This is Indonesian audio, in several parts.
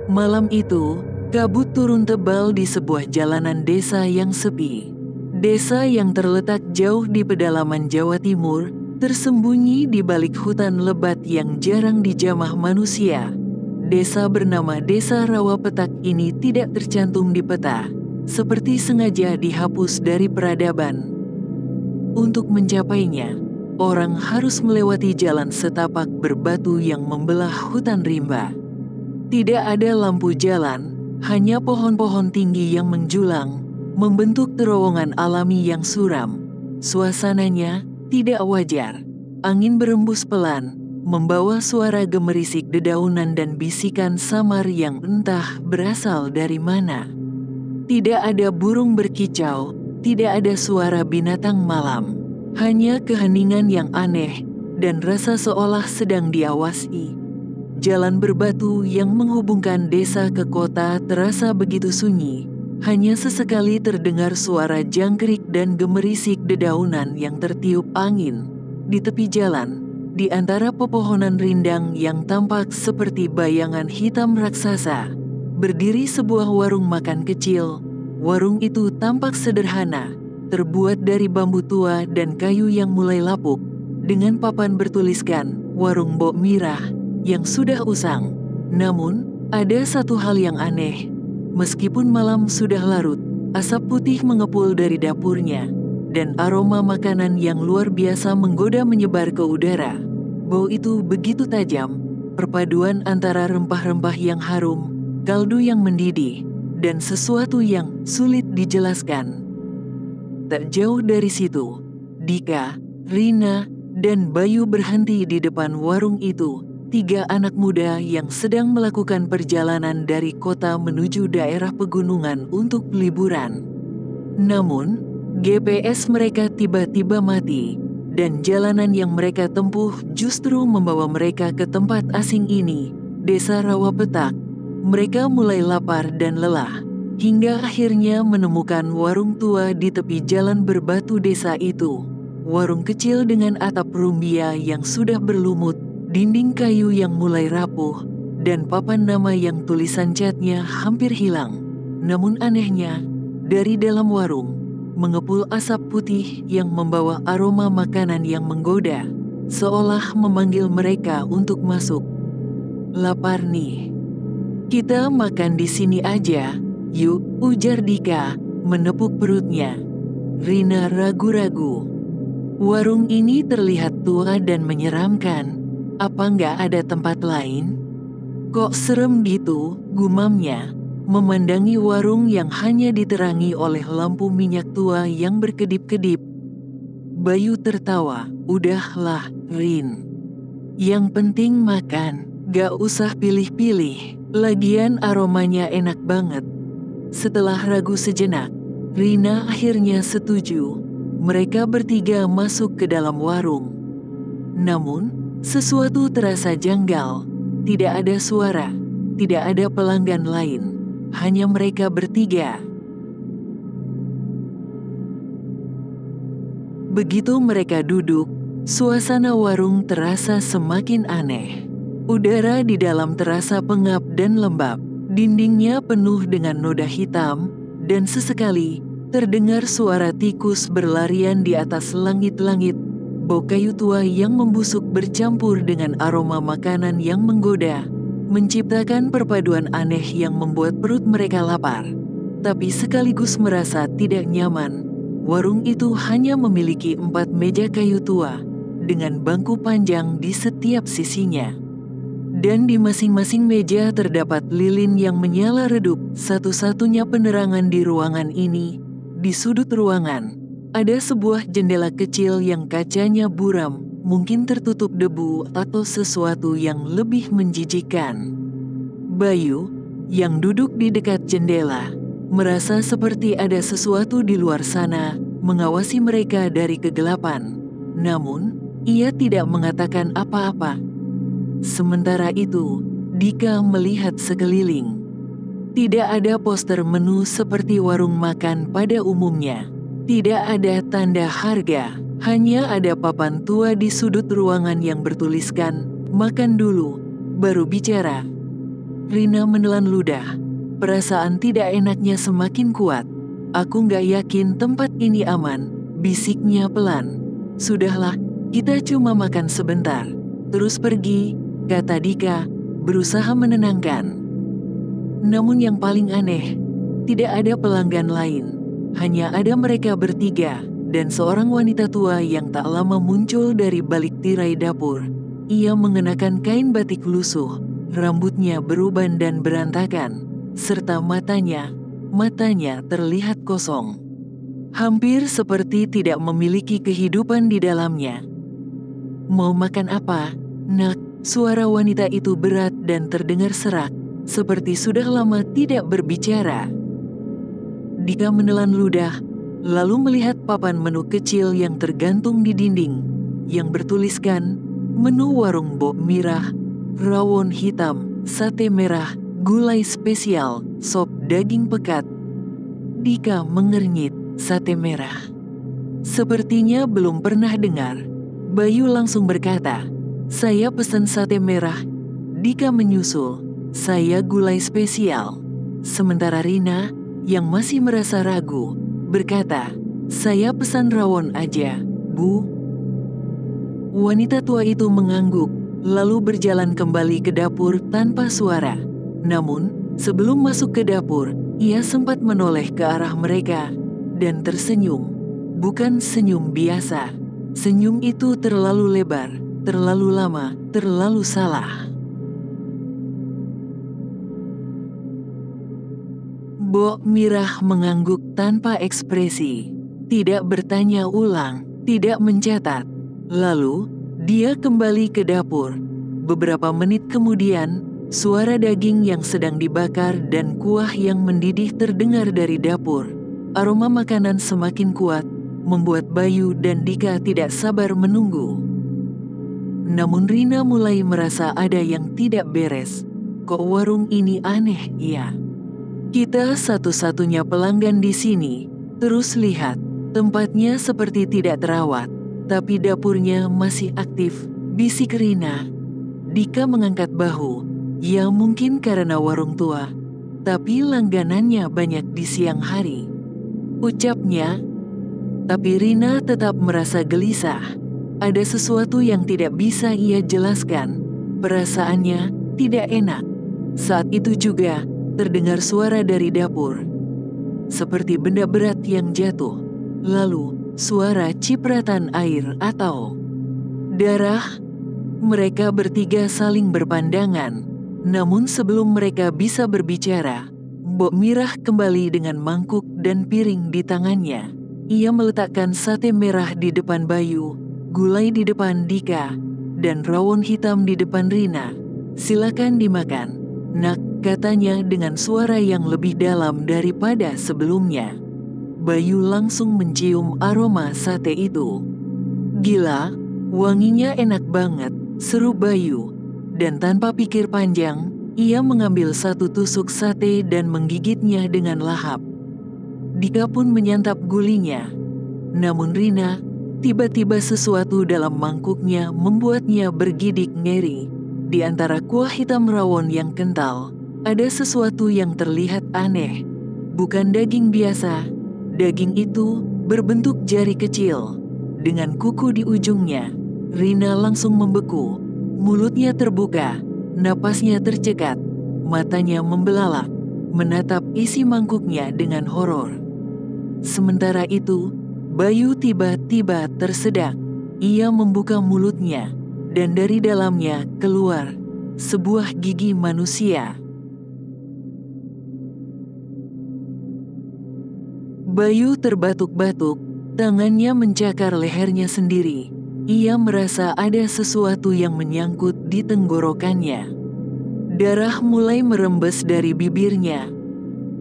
Malam itu, kabut turun tebal di sebuah jalanan desa yang sepi. Desa yang terletak jauh di pedalaman Jawa Timur, tersembunyi di balik hutan lebat yang jarang dijamah manusia. Desa bernama Desa Rawapetak ini tidak tercantum di peta, seperti sengaja dihapus dari peradaban. Untuk mencapainya, orang harus melewati jalan setapak berbatu yang membelah hutan rimba. Tidak ada lampu jalan, hanya pohon-pohon tinggi yang menjulang, membentuk terowongan alami yang suram. Suasananya tidak wajar. Angin berembus pelan, membawa suara gemerisik dedaunan dan bisikan samar yang entah berasal dari mana. Tidak ada burung berkicau, tidak ada suara binatang malam. Hanya keheningan yang aneh dan rasa seolah sedang diawasi. Jalan berbatu yang menghubungkan desa ke kota terasa begitu sunyi. Hanya sesekali terdengar suara jangkrik dan gemerisik dedaunan yang tertiup angin. Di tepi jalan, di antara pepohonan rindang yang tampak seperti bayangan hitam raksasa, berdiri sebuah warung makan kecil. Warung itu tampak sederhana, terbuat dari bambu tua dan kayu yang mulai lapuk, dengan papan bertuliskan "Warung Mbok Mirah" yang sudah usang. Namun, ada satu hal yang aneh. Meskipun malam sudah larut, asap putih mengepul dari dapurnya, dan aroma makanan yang luar biasa menggoda menyebar ke udara. Bau itu begitu tajam, perpaduan antara rempah-rempah yang harum, kaldu yang mendidih, dan sesuatu yang sulit dijelaskan. Tak jauh dari situ, Dika, Rina, dan Bayu berhenti di depan warung itu. 3 anak muda yang sedang melakukan perjalanan dari kota menuju daerah pegunungan untuk liburan. Namun, GPS mereka tiba-tiba mati, dan jalanan yang mereka tempuh justru membawa mereka ke tempat asing ini, Desa Rawapetak. Mereka mulai lapar dan lelah, hingga akhirnya menemukan warung tua di tepi jalan berbatu desa itu. Warung kecil dengan atap rumbia yang sudah berlumut, dinding kayu yang mulai rapuh, dan papan nama yang tulisan catnya hampir hilang. Namun anehnya, dari dalam warung, mengepul asap putih yang membawa aroma makanan yang menggoda, seolah memanggil mereka untuk masuk. "Lapar nih. Kita makan di sini aja, yuk," ujar Dika, menepuk perutnya. Rina ragu-ragu. Warung ini terlihat tua dan menyeramkan. Apa nggak ada tempat lain? Kok serem gitu, gumamnya, memandangi warung yang hanya diterangi oleh lampu minyak tua yang berkedip-kedip. Bayu tertawa, "Udahlah, Rin. Yang penting makan, gak usah pilih-pilih. Lagian aromanya enak banget." Setelah ragu sejenak, Rina akhirnya setuju. Mereka bertiga masuk ke dalam warung. Namun, sesuatu terasa janggal. Tidak ada suara, tidak ada pelanggan lain, hanya mereka bertiga. Begitu mereka duduk, suasana warung terasa semakin aneh. Udara di dalam terasa pengap dan lembab, dindingnya penuh dengan noda hitam, dan sesekali terdengar suara tikus berlarian di atas langit-langit. Bau kayu tua yang membusuk bercampur dengan aroma makanan yang menggoda, menciptakan perpaduan aneh yang membuat perut mereka lapar, tapi sekaligus merasa tidak nyaman. Warung itu hanya memiliki 4 meja kayu tua, dengan bangku panjang di setiap sisinya. Dan di masing-masing meja terdapat lilin yang menyala redup. Satu-satunya penerangan di ruangan ini, di sudut ruangan, ada sebuah jendela kecil yang kacanya buram, mungkin tertutup debu atau sesuatu yang lebih menjijikkan. Bayu, yang duduk di dekat jendela, merasa seperti ada sesuatu di luar sana mengawasi mereka dari kegelapan. Namun, ia tidak mengatakan apa-apa. Sementara itu, Dika melihat sekeliling. Tidak ada poster menu seperti warung makan pada umumnya. Tidak ada tanda harga, Hanya ada papan tua di sudut ruangan yang bertuliskan, "Makan dulu, baru bicara." Rina menelan ludah. Perasaan tidak enaknya semakin kuat. "Aku nggak yakin tempat ini aman," bisiknya pelan. "Sudahlah, kita cuma makan sebentar, terus pergi," kata Dika, berusaha menenangkan. Namun yang paling aneh, tidak ada pelanggan lain. Hanya ada mereka bertiga, dan seorang wanita tua yang tak lama muncul dari balik tirai dapur. Ia mengenakan kain batik lusuh, rambutnya beruban dan berantakan, serta matanya terlihat kosong. Hampir seperti tidak memiliki kehidupan di dalamnya. "Mau makan apa, Nak?" Suara wanita itu berat dan terdengar serak, seperti sudah lama tidak berbicara. Dika menelan ludah, lalu melihat papan menu kecil yang tergantung di dinding, yang bertuliskan, "Menu warung Bok Mirah, rawon hitam, sate merah, gulai spesial, sop daging pekat." Dika mengernyit, "Sate merah? Sepertinya belum pernah dengar." Bayu langsung berkata, "Saya pesan sate merah." Dika menyusul, "Saya gulai spesial." Sementara Rina, yang masih merasa ragu, berkata, "Saya pesan rawon aja, Bu." Wanita tua itu mengangguk, lalu berjalan kembali ke dapur tanpa suara. Namun, sebelum masuk ke dapur, ia sempat menoleh ke arah mereka dan tersenyum. Bukan senyum biasa. Senyum itu terlalu lebar, terlalu lama, terlalu salah. Bok Mirah mengangguk tanpa ekspresi, tidak bertanya ulang, tidak mencatat. Lalu, dia kembali ke dapur. Beberapa menit kemudian, suara daging yang sedang dibakar dan kuah yang mendidih terdengar dari dapur. Aroma makanan semakin kuat, membuat Bayu dan Dika tidak sabar menunggu. Namun Rina mulai merasa ada yang tidak beres. "Kok warung ini aneh ya? Kita satu-satunya pelanggan di sini. Terus lihat, tempatnya seperti tidak terawat, tapi dapurnya masih aktif," bisik Rina. Dika mengangkat bahu. "Ya mungkin karena warung tua, tapi langganannya banyak di siang hari," ucapnya. Tapi Rina tetap merasa gelisah. Ada sesuatu yang tidak bisa ia jelaskan. Perasaannya tidak enak. Saat itu juga, terdengar suara dari dapur. Seperti benda berat yang jatuh. Lalu, suara cipratan air atau darah. Mereka bertiga saling berpandangan. Namun sebelum mereka bisa berbicara, Bok Mirah kembali dengan mangkuk dan piring di tangannya. Ia meletakkan sate merah di depan Bayu, gulai di depan Dika, dan rawon hitam di depan Rina. "Silakan dimakan, Nak," katanya dengan suara yang lebih dalam daripada sebelumnya. Bayu langsung mencium aroma sate itu. "Gila, wanginya enak banget," seru Bayu. Dan tanpa pikir panjang, ia mengambil satu tusuk sate dan menggigitnya dengan lahap. Dika pun menyantap gulinya. Namun Rina, tiba-tiba sesuatu dalam mangkuknya membuatnya bergidik ngeri. Di antara kuah hitam rawon yang kental, ada sesuatu yang terlihat aneh. Bukan daging biasa. Daging itu berbentuk jari kecil, dengan kuku di ujungnya. Rina langsung membeku. Mulutnya terbuka, napasnya tercekat, matanya membelalak, menatap isi mangkuknya dengan horor. Sementara itu, Bayu tiba-tiba tersedak. Ia membuka mulutnya, dan dari dalamnya keluar sebuah gigi manusia. Bayu terbatuk-batuk, tangannya mencakar lehernya sendiri. Ia merasa ada sesuatu yang menyangkut di tenggorokannya. Darah mulai merembes dari bibirnya.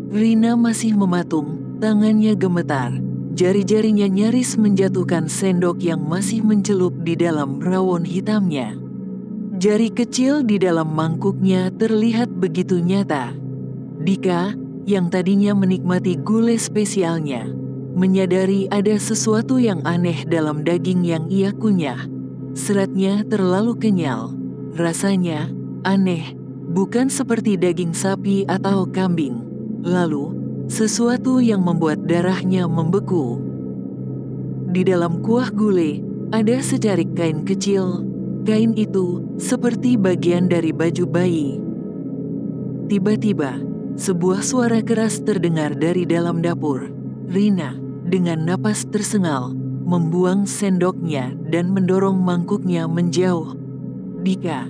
Rina masih mematung, tangannya gemetar. Jari-jarinya nyaris menjatuhkan sendok yang masih mencelup di dalam rawon hitamnya. Jari kecil di dalam mangkuknya terlihat begitu nyata. Dika, yang tadinya menikmati gulai spesialnya, menyadari ada sesuatu yang aneh dalam daging yang ia kunyah. Seratnya terlalu kenyal. Rasanya aneh, bukan seperti daging sapi atau kambing. Lalu, sesuatu yang membuat darahnya membeku. Di dalam kuah gulai, ada secarik kain kecil. Kain itu seperti bagian dari baju bayi. Tiba-tiba, sebuah suara keras terdengar dari dalam dapur. Rina, dengan napas tersengal, membuang sendoknya dan mendorong mangkuknya menjauh. "Dika,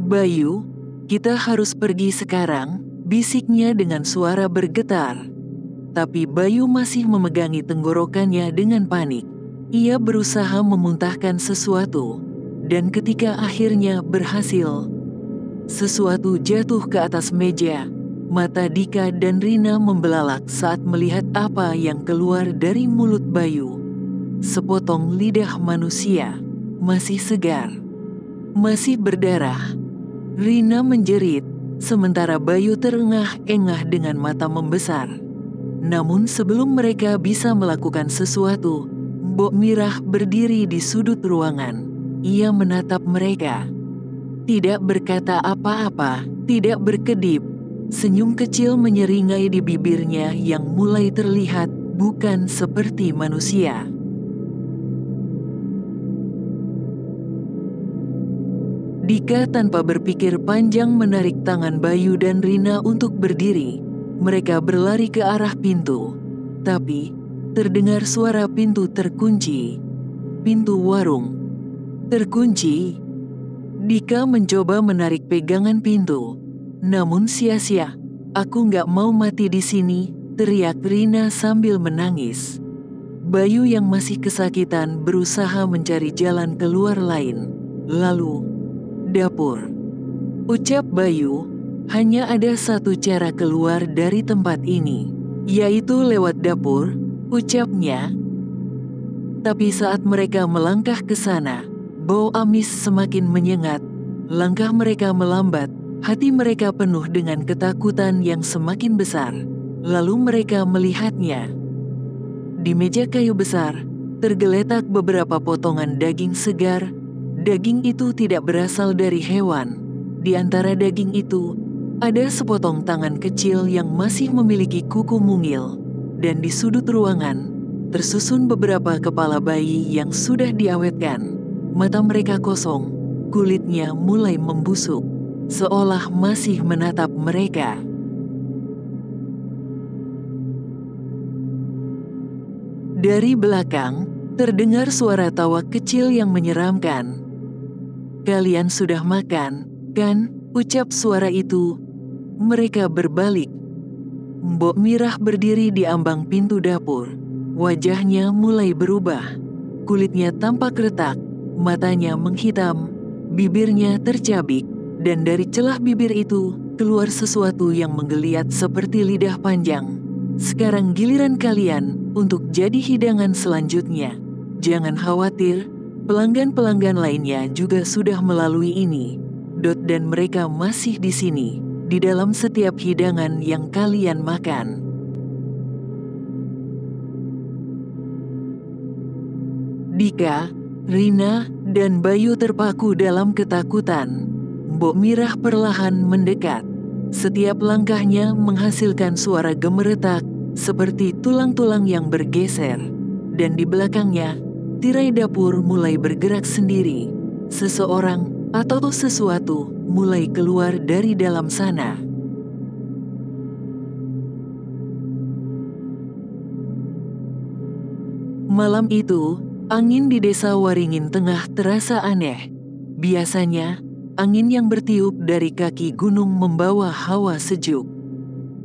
Bayu, kita harus pergi sekarang," bisiknya dengan suara bergetar. Tapi Bayu masih memegangi tenggorokannya dengan panik. Ia berusaha memuntahkan sesuatu, dan ketika akhirnya berhasil, sesuatu jatuh ke atas meja. Mata Dika dan Rina membelalak saat melihat apa yang keluar dari mulut Bayu. Sepotong lidah manusia, masih segar, masih berdarah. Rina menjerit, sementara Bayu terengah-engah dengan mata membesar. Namun sebelum mereka bisa melakukan sesuatu, Mbok Mirah berdiri di sudut ruangan. Ia menatap mereka. Tidak berkata apa-apa, tidak berkedip. Senyum kecil menyeringai di bibirnya yang mulai terlihat bukan seperti manusia. Dika tanpa berpikir panjang menarik tangan Bayu dan Rina untuk berdiri. Mereka berlari ke arah pintu. Tapi, terdengar suara pintu terkunci. Pintu warung terkunci. Dika mencoba menarik pegangan pintu. Namun sia-sia. "Aku nggak mau mati di sini," teriak Rina sambil menangis. Bayu yang masih kesakitan berusaha mencari jalan keluar lain. Lalu, dapur. Ucap Bayu, hanya ada satu cara keluar dari tempat ini, yaitu lewat dapur, ucapnya. Tapi saat mereka melangkah ke sana, bau amis semakin menyengat. Langkah mereka melambat, hati mereka penuh dengan ketakutan yang semakin besar. Lalu mereka melihatnya. Di meja kayu besar, tergeletak beberapa potongan daging segar. Daging itu tidak berasal dari hewan. Di antara daging itu, ada sepotong tangan kecil yang masih memiliki kuku mungil. Dan di sudut ruangan, tersusun beberapa kepala bayi yang sudah diawetkan. Mata mereka kosong, kulitnya mulai membusuk, seolah masih menatap mereka. Dari belakang, terdengar suara tawa kecil yang menyeramkan. "Kalian sudah makan, kan?" ucap suara itu. Mereka berbalik. Mbok Mirah berdiri di ambang pintu dapur. Wajahnya mulai berubah. Kulitnya tampak retak, matanya menghitam, bibirnya tercabik, dan dari celah bibir itu keluar sesuatu yang menggeliat seperti lidah panjang. "Sekarang giliran kalian untuk jadi hidangan selanjutnya. Jangan khawatir, pelanggan-pelanggan lainnya juga sudah melalui ini. Dan mereka masih di sini, di dalam setiap hidangan yang kalian makan." Dika, Rina, dan Bayu terpaku dalam ketakutan. Mbok Mirah perlahan mendekat. Setiap langkahnya menghasilkan suara gemeretak, seperti tulang-tulang yang bergeser. Dan di belakangnya, tirai dapur mulai bergerak sendiri. Seseorang atau sesuatu mulai keluar dari dalam sana. Malam itu, angin di desa Waringin Tengah terasa aneh. Biasanya, angin yang bertiup dari kaki gunung membawa hawa sejuk.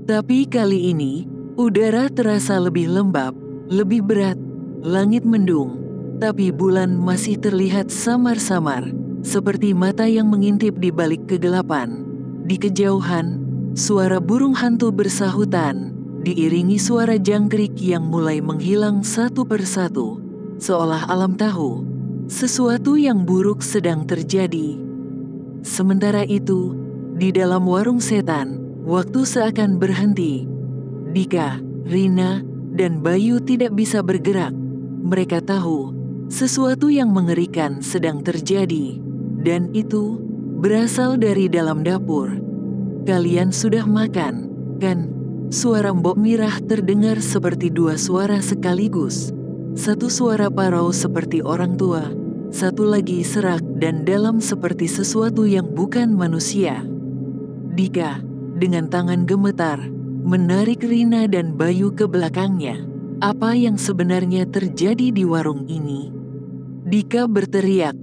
Tapi kali ini, udara terasa lebih lembab, lebih berat. Langit mendung, tapi bulan masih terlihat samar-samar, seperti mata yang mengintip di balik kegelapan. Di kejauhan, suara burung hantu bersahutan, diiringi suara jangkrik yang mulai menghilang satu persatu, seolah alam tahu sesuatu yang buruk sedang terjadi. Sementara itu, di dalam warung setan, waktu seakan berhenti. Dika, Rina, dan Bayu tidak bisa bergerak. Mereka tahu sesuatu yang mengerikan sedang terjadi, dan itu berasal dari dalam dapur. "Kalian sudah makan, kan?" Suara Mbok Mirah terdengar seperti dua suara sekaligus. Satu suara parau seperti orang tua, satu lagi serak dan dalam seperti sesuatu yang bukan manusia. Dika, dengan tangan gemetar, menarik Rina dan Bayu ke belakangnya. Apa yang sebenarnya terjadi di warung ini? Dika berteriak.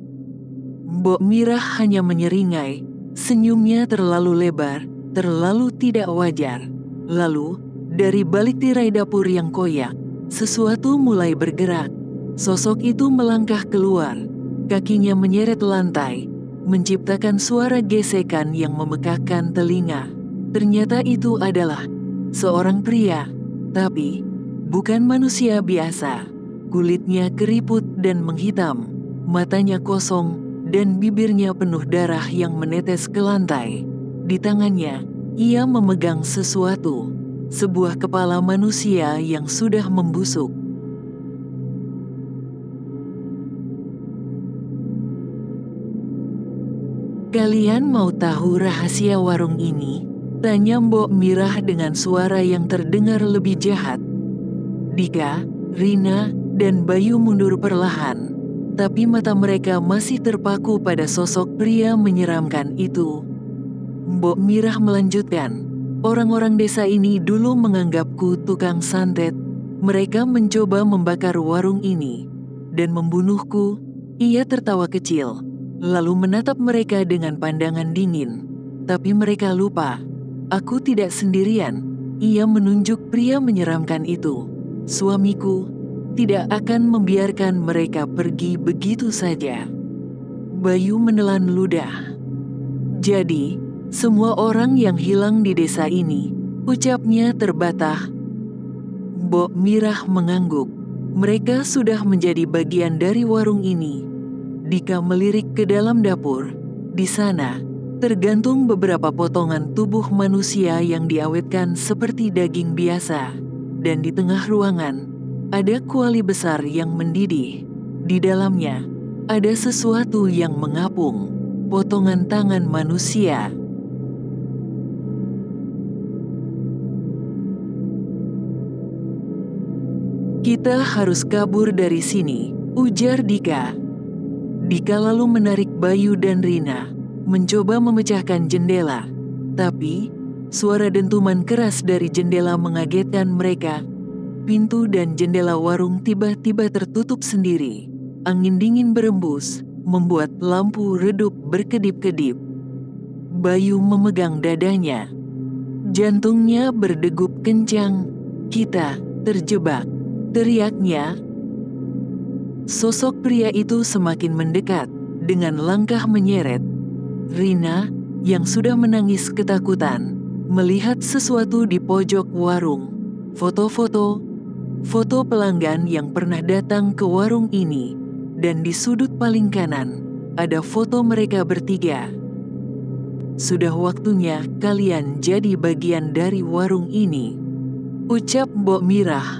Mbok Mirah hanya menyeringai, senyumnya terlalu lebar, terlalu tidak wajar. Lalu, dari balik tirai dapur yang koyak, sesuatu mulai bergerak. Sosok itu melangkah keluar, kakinya menyeret lantai, menciptakan suara gesekan yang memekakkan telinga. Ternyata itu adalah seorang pria, tapi bukan manusia biasa. Kulitnya keriput dan menghitam, matanya kosong, dan bibirnya penuh darah yang menetes ke lantai. Di tangannya, ia memegang sesuatu, sebuah kepala manusia yang sudah membusuk. "Kalian mau tahu rahasia warung ini?" tanya Mbok Mirah dengan suara yang terdengar lebih jahat. Dika, Rina, dan Bayu mundur perlahan, tapi mata mereka masih terpaku pada sosok pria menyeramkan itu. Mbok Mirah melanjutkan, "Orang-orang desa ini dulu menganggapku tukang santet. Mereka mencoba membakar warung ini dan membunuhku." Ia tertawa kecil, lalu menatap mereka dengan pandangan dingin. "Tapi mereka lupa, aku tidak sendirian." Ia menunjuk pria menyeramkan itu. "Suamiku tidak akan membiarkan mereka pergi begitu saja." Bayu menelan ludah. "Jadi, semua orang yang hilang di desa ini," ucapnya terbatah. Mbok Mirah mengangguk. "Mereka sudah menjadi bagian dari warung ini." Dika melirik ke dalam dapur. Di sana, tergantung beberapa potongan tubuh manusia yang diawetkan seperti daging biasa. Dan di tengah ruangan, ada kuali besar yang mendidih. Di dalamnya, ada sesuatu yang mengapung, potongan tangan manusia. "Kita harus kabur dari sini," ujar Dika. Dika lalu menarik Bayu dan Rina, mencoba memecahkan jendela. Tapi, suara dentuman keras dari jendela mengagetkan mereka. Pintu dan jendela warung tiba-tiba tertutup sendiri. Angin dingin berembus, membuat lampu redup berkedip-kedip. Bayu memegang dadanya. Jantungnya berdegup kencang. "Kita terjebak," teriaknya. Sosok pria itu semakin mendekat, dengan langkah menyeret. Rina, yang sudah menangis ketakutan, melihat sesuatu di pojok warung. Foto pelanggan yang pernah datang ke warung ini, dan di sudut paling kanan, ada foto mereka bertiga. "Sudah waktunya kalian jadi bagian dari warung ini," ucap Mbok Mirah.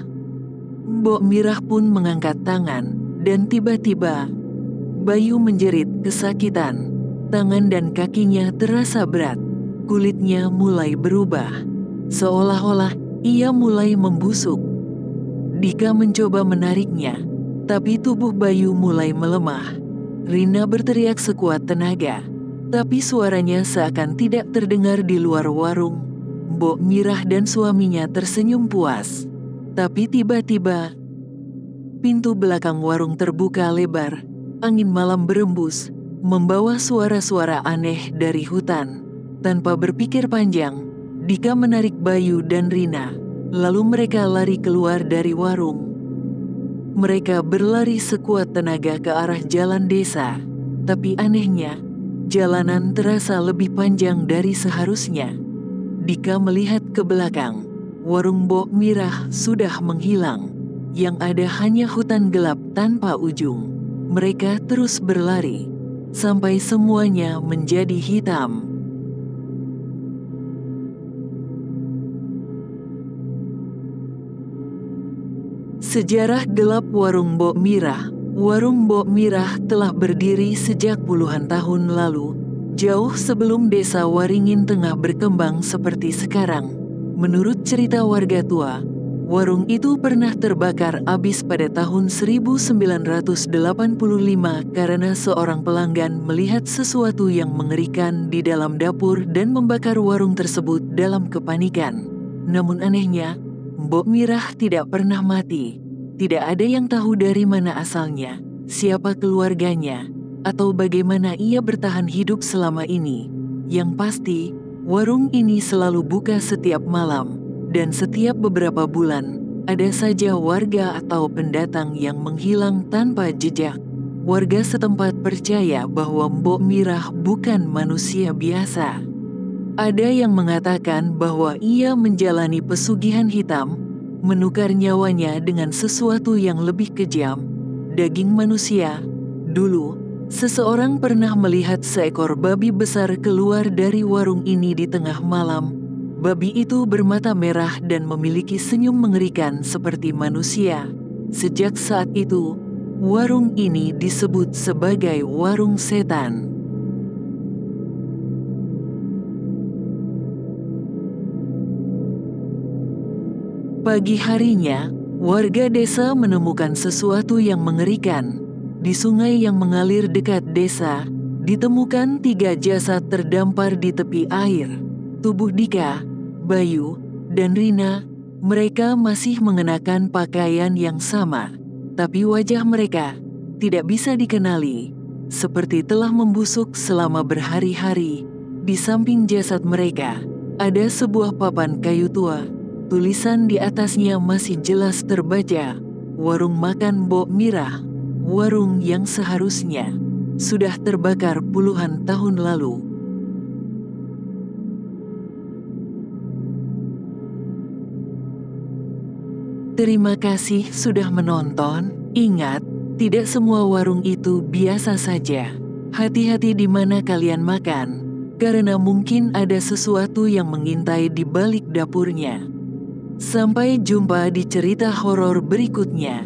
Mbok Mirah pun mengangkat tangan, dan tiba-tiba Bayu menjerit kesakitan. Tangan dan kakinya terasa berat. Kulitnya mulai berubah, seolah-olah ia mulai membusuk. Dika mencoba menariknya, tapi tubuh Bayu mulai melemah. Rina berteriak sekuat tenaga, tapi suaranya seakan tidak terdengar di luar warung. Mbok Mirah dan suaminya tersenyum puas. Tapi tiba-tiba, pintu belakang warung terbuka lebar. Angin malam berembus, membawa suara-suara aneh dari hutan. Tanpa berpikir panjang, Dika menarik Bayu dan Rina, lalu mereka lari keluar dari warung. Mereka berlari sekuat tenaga ke arah jalan desa, tapi anehnya, jalanan terasa lebih panjang dari seharusnya. Dika melihat ke belakang, warung Mbok Mirah sudah menghilang. Yang ada hanya hutan gelap tanpa ujung. Mereka terus berlari, sampai semuanya menjadi hitam. Sejarah gelap Warung Mbok Mirah. Warung Mbok Mirah telah berdiri sejak puluhan tahun lalu, jauh sebelum desa Waringin Tengah berkembang seperti sekarang. Menurut cerita warga tua, warung itu pernah terbakar habis pada tahun 1985 karena seorang pelanggan melihat sesuatu yang mengerikan di dalam dapur dan membakar warung tersebut dalam kepanikan. Namun anehnya, Mbok Mirah tidak pernah mati. Tidak ada yang tahu dari mana asalnya, siapa keluarganya, atau bagaimana ia bertahan hidup selama ini. Yang pasti, warung ini selalu buka setiap malam, dan setiap beberapa bulan, ada saja warga atau pendatang yang menghilang tanpa jejak. Warga setempat percaya bahwa Mbok Mirah bukan manusia biasa. Ada yang mengatakan bahwa ia menjalani pesugihan hitam, menukar nyawanya dengan sesuatu yang lebih kejam, daging manusia. Dulu, seseorang pernah melihat seekor babi besar keluar dari warung ini di tengah malam. Babi itu bermata merah dan memiliki senyum mengerikan seperti manusia. Sejak saat itu, warung ini disebut sebagai warung setan. Pagi harinya, warga desa menemukan sesuatu yang mengerikan. Di sungai yang mengalir dekat desa, ditemukan 3 jasad terdampar di tepi air. Tubuh Dika, Bayu, dan Rina, mereka masih mengenakan pakaian yang sama, tapi wajah mereka tidak bisa dikenali, seperti telah membusuk selama berhari-hari. Di samping jasad mereka, ada sebuah papan kayu tua. Tulisan di atasnya masih jelas terbaca, "Warung Makan Mbok Mirah," warung yang seharusnya sudah terbakar puluhan tahun lalu. Terima kasih sudah menonton. Ingat, tidak semua warung itu biasa saja. Hati-hati di mana kalian makan, karena mungkin ada sesuatu yang mengintai di balik dapurnya. Sampai jumpa di cerita horor berikutnya.